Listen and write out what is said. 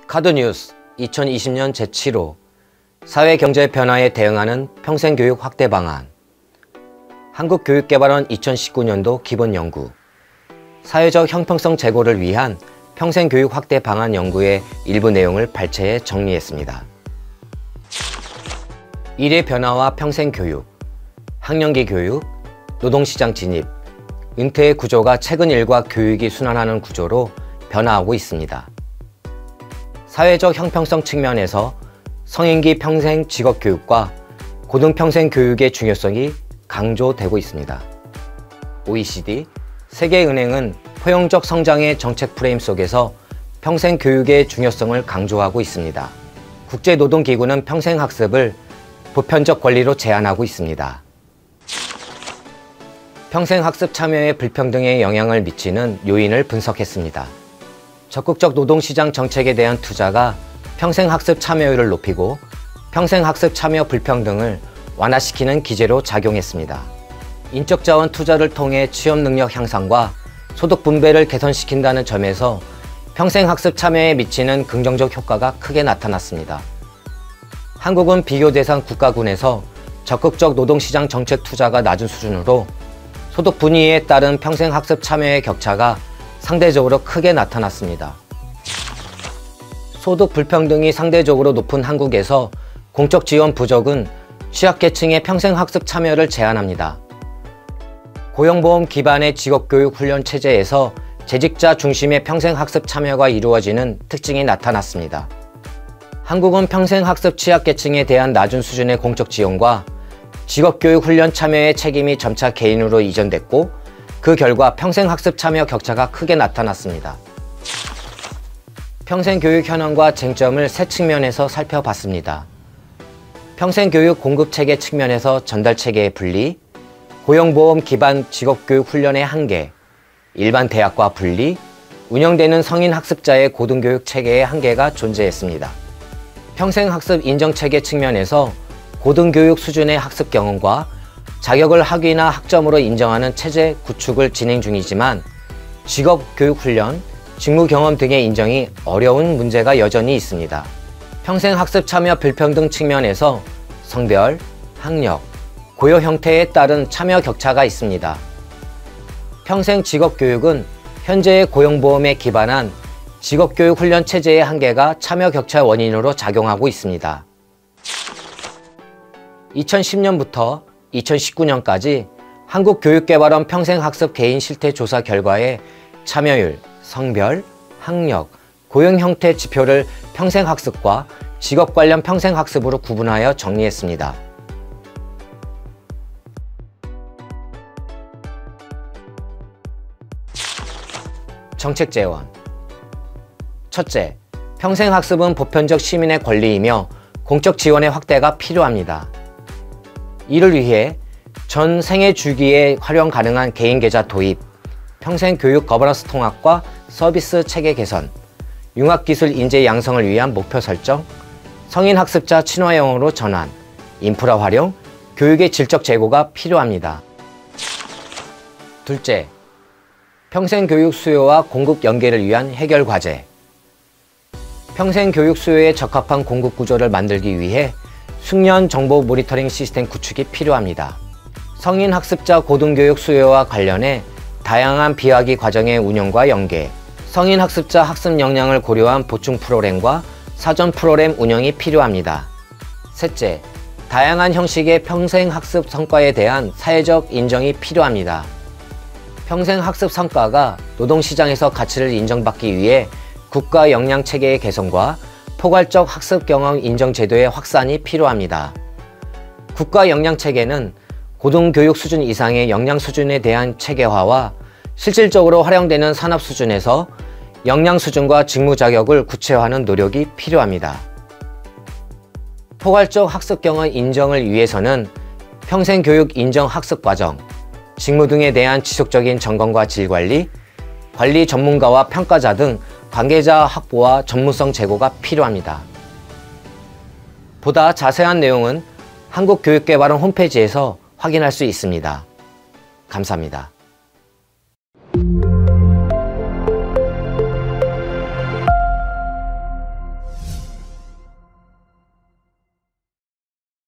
카드뉴스 2020년 제7호 사회경제 변화에 대응하는 평생교육 확대 방안. 한국교육개발원 2019년도 기본연구 사회적 형평성 제고를 위한 평생교육 확대 방안 연구의 일부 내용을 발췌해 정리했습니다. 일의 변화와 평생교육, 학령기 교육, 노동시장 진입, 은퇴의 구조가 최근 일과 교육이 순환하는 구조로 변화하고 있습니다. 사회적 형평성 측면에서 성인기 평생 직업교육과 고등평생 교육의 중요성이 강조되고 있습니다. OECD, 세계은행은 포용적 성장의 정책 프레임 속에서 평생 교육의 중요성을 강조하고 있습니다. 국제노동기구는 평생학습을 보편적 권리로 제안하고 있습니다. 평생학습 참여에 불평등에 영향을 미치는 요인을 분석했습니다. 적극적 노동시장 정책에 대한 투자가 평생학습 참여율을 높이고 평생학습 참여 불평등을 완화시키는 기제로 작용했습니다. 인적자원 투자를 통해 취업능력 향상과 소득 분배를 개선시킨다는 점에서 평생학습 참여에 미치는 긍정적 효과가 크게 나타났습니다. 한국은 비교 대상 국가군에서 적극적 노동시장 정책 투자가 낮은 수준으로 소득 분위에 따른 평생학습 참여의 격차가 상대적으로 크게 나타났습니다. 소득 불평등이 상대적으로 높은 한국에서 공적 지원 부족은 취약계층의 평생학습 참여를 제한합니다. 고용보험 기반의 직업교육 훈련 체제에서 재직자 중심의 평생학습 참여가 이루어지는 특징이 나타났습니다. 한국은 평생학습 취약계층에 대한 낮은 수준의 공적 지원과 직업교육 훈련 참여의 책임이 점차 개인으로 이전됐고 그 결과 평생학습 참여 격차가 크게 나타났습니다. 평생교육 현황과 쟁점을 세 측면에서 살펴봤습니다. 평생교육 공급체계 측면에서 전달체계의 분리, 고용보험 기반 직업교육 훈련의 한계, 일반 대학과 분리, 운영되는 성인학습자의 고등교육 체계의 한계가 존재했습니다. 평생학습 인정체계 측면에서 고등교육 수준의 학습 경험과 자격을 학위나 학점으로 인정하는 체제 구축을 진행 중이지만 직업교육훈련, 직무경험 등의 인정이 어려운 문제가 여전히 있습니다. 평생학습 참여 불평등 측면에서 성별, 학력, 고유 형태에 따른 참여 격차가 있습니다. 평생 직업교육은 현재의 고용보험에 기반한 직업교육훈련 체제의 한계가 참여 격차 원인으로 작용하고 있습니다. 2010년부터 2019년까지 한국교육개발원 평생학습 개인 실태 조사 결과에 참여율, 성별, 학력, 고용 형태 지표를 평생학습과 직업 관련 평생학습으로 구분하여 정리했습니다. 정책 재원. 첫째, 평생학습은 보편적 시민의 권리이며 공적 지원의 확대가 필요합니다. 이를 위해 전 생애 주기에 활용 가능한 개인 계좌 도입, 평생교육 거버넌스 통합과 서비스 체계 개선, 융합기술 인재 양성을 위한 목표 설정, 성인학습자 친화형으로 전환, 인프라 활용, 교육의 질적 제고가 필요합니다. 둘째, 평생교육 수요와 공급 연계를 위한 해결 과제. 평생교육 수요에 적합한 공급 구조를 만들기 위해 숙련 정보 모니터링 시스템 구축이 필요합니다. 성인 학습자 고등교육 수요와 관련해 다양한 비학기 과정의 운영과 연계, 성인 학습자 학습 역량을 고려한 보충 프로그램과 사전 프로그램 운영이 필요합니다. 셋째, 다양한 형식의 평생학습 성과에 대한 사회적 인정이 필요합니다. 평생학습 성과가 노동시장에서 가치를 인정받기 위해 국가 역량체계의 개선과 포괄적 학습 경험 인정 제도의 확산이 필요합니다. 국가 역량체계는 고등교육 수준 이상의 역량 수준에 대한 체계화와 실질적으로 활용되는 산업 수준에서 역량 수준과 직무 자격을 구체화하는 노력이 필요합니다. 포괄적 학습 경험 인정을 위해서는 평생교육 인정 학습 과정, 직무 등에 대한 지속적인 점검과 질관리, 관리 전문가와 평가자 등 관계자 확보와 전문성 제고가 필요합니다. 보다 자세한 내용은 한국교육개발원 홈페이지에서 확인할 수 있습니다. 감사합니다.